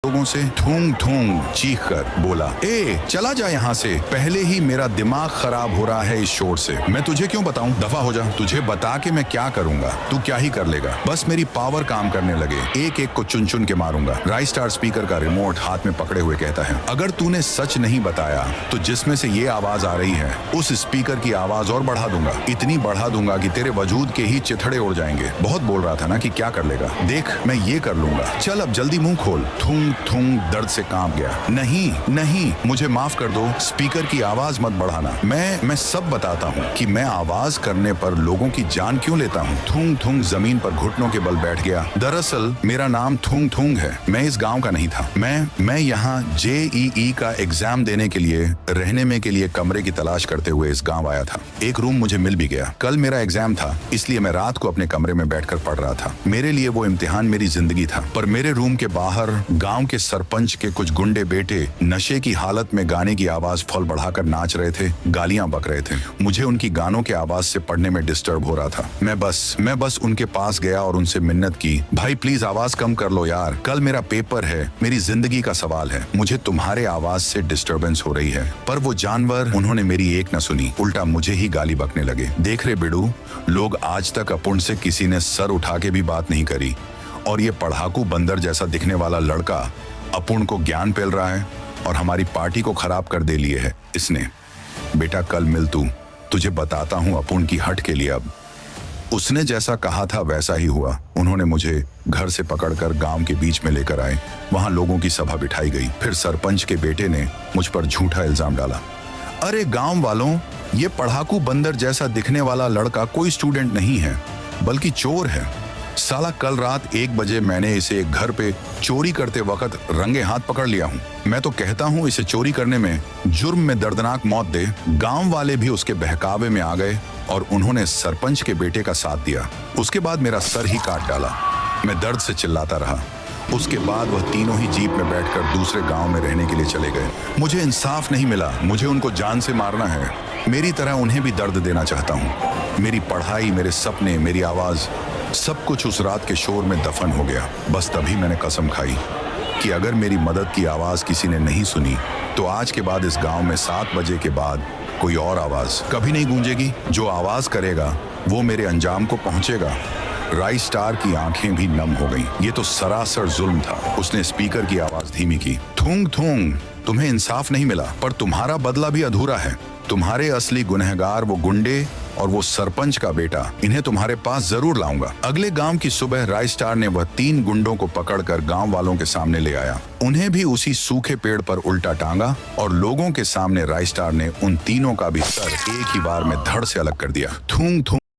लोगों से थूंग थूंग चीख कर बोला, ए चला जा यहाँ से, पहले ही मेरा दिमाग खराब हो रहा है इस शोर से। मैं तुझे क्यों बताऊं, दफा हो जा। तुझे बता के मैं क्या करूंगा, तू क्या ही कर लेगा। बस मेरी पावर काम करने लगे, एक एक को चुन चुन के मारूंगा। राइस स्टार स्पीकर का रिमोट हाथ में पकड़े हुए कहता है, अगर तूने सच नहीं बताया तो जिसमें से ये आवाज आ रही है उस स्पीकर की आवाज और बढ़ा दूंगा, इतनी बढ़ा दूंगा कि तेरे वजूद के ही चिथड़े उड़ जाएंगे। बहुत बोल रहा था ना कि क्या कर लेगा, देख मैं ये कर लूंगा, चल अब जल्दी मुंह खोल। थूंग थूंग दर्द से कांप गया। नहीं नहीं, मुझे माफ कर दो, स्पीकर की आवाज मत बढ़ाना। मैं सब बताता हूँ कि मैं आवाज करने पर लोगों की जान क्यों लेता हूँ। थूंग थूंग जमीन पर घुटनों के बल बैठ गया। दरअसल मेरा नाम थूंग थूंग है, मैं इस गांव का नहीं था। मैं यहाँ JEE का एग्जाम देने के लिए रहने में के लिए कमरे की तलाश करते हुए इस गाँव आया था। एक रूम मुझे मिल भी गया। कल मेरा एग्जाम था, इसलिए मैं रात को अपने कमरे में बैठकर पढ़ रहा था। मेरे लिए वो इम्तिहान मेरी जिंदगी था। पर मेरे रूम के बाहर गांव के सरपंच के कुछ गुंडे बेटे नशे की हालत में गाने की आवाज फुल बढ़ाकर नाच रहे थे, गालियां बक रहे थे। मुझे उनकी गानों के आवाज से पढ़ने में डिस्टर्ब हो रहा था। मैं बस उनके पास गया और उनसे मिन्नत की, भाई प्लीज आवाज कम कर लो यार, कल मेरा पेपर है, मेरी जिंदगी का सवाल है, मुझे तुम्हारे आवाज से डिस्टर्बेंस हो रही है। पर वो जानवर, उन्होंने मेरी एक न सुनी, उल्टा मुझे ही गाली बकने लगे। देख रहे बिडू, लोग आज तक अपुन से किसी ने सर उठा के भी बात नहीं करी, और ये पढ़ाकू बंदर जैसा दिखने वाला लड़का अपुन को ज्ञान पेल रहा है और हमारी पार्टी को खराब कर दे लिए है इसने। बेटा कल मिल तू, तुझे बताता हूँ अपुन की हट के लिए। अब उसने जैसा कहा था वैसा ही हुआ। उन्होंने मुझे घर से पकड़कर गांव के बीच में लेकर आए। वहां लोगों की सभा बिठाई गई। फिर सरपंच के बेटे ने मुझ पर झूठा इल्जाम डाला। अरे गांव वालों, ये पढ़ाकू बंदर जैसा दिखने वाला लड़का कोई स्टूडेंट नहीं है, बल्कि चोर है। साला कल रात 1 बजे मैंने इसे एक घर पे चोरी करते वक्त रंगे हाथ पकड़ लिया हूँ। मैं तो कहता हूँ इसे चोरी करने में, जुर्म में दर्दनाक मौत दे। गांव वाले भी उसके बहकावे में आ गए और उन्होंने सरपंच के बेटे का साथ दिया। उसके बाद मेरा सर ही काट डाला। मैं दर्द से चिल्लाता रहा। उसके बाद वह तीनों ही जीप में बैठकर दूसरे गांव में रहने के लिए चले गए। मुझे इंसाफ नहीं मिला, मुझे उनको जान से मारना है। मेरी तरह उन्हें भी दर्द देना चाहता हूँ। मेरी पढ़ाई, मेरे सपने, मेरी आवाज, सब कुछ उस रात के शोर में दफन हो गया। बस तभी मैंने कसम खाई कि अगर मेरी मदद की आवाज किसी ने नहीं सुनी तो आज के बाद इस गांव में 7 बजे के बाद कोई और आवाज कभी नहीं गूंजेगी। जो आवाज करेगा वो मेरे अंजाम को पहुंचेगा। राइस स्टार की आंखें भी नम हो गईं। ये तो सरासर जुल्म था। उसने स्पीकर की आवाज धीमी की। थूंग थूंग, तुम्हें इंसाफ नहीं मिला, पर तुम्हारा बदला भी अधूरा है। तुम्हारे असली गुनहगार वो गुंडे और वो सरपंच का बेटा, इन्हें तुम्हारे पास जरूर लाऊंगा। अगले गांव की सुबह राइस स्टार ने वह 3 गुंडों को पकड़कर गांव वालों के सामने ले आया। उन्हें भी उसी सूखे पेड़ पर उल्टा टांगा और लोगों के सामने राइस स्टार ने उन तीनों का भी सर एक ही बार में धड़ से अलग कर दिया। थूंग थूंग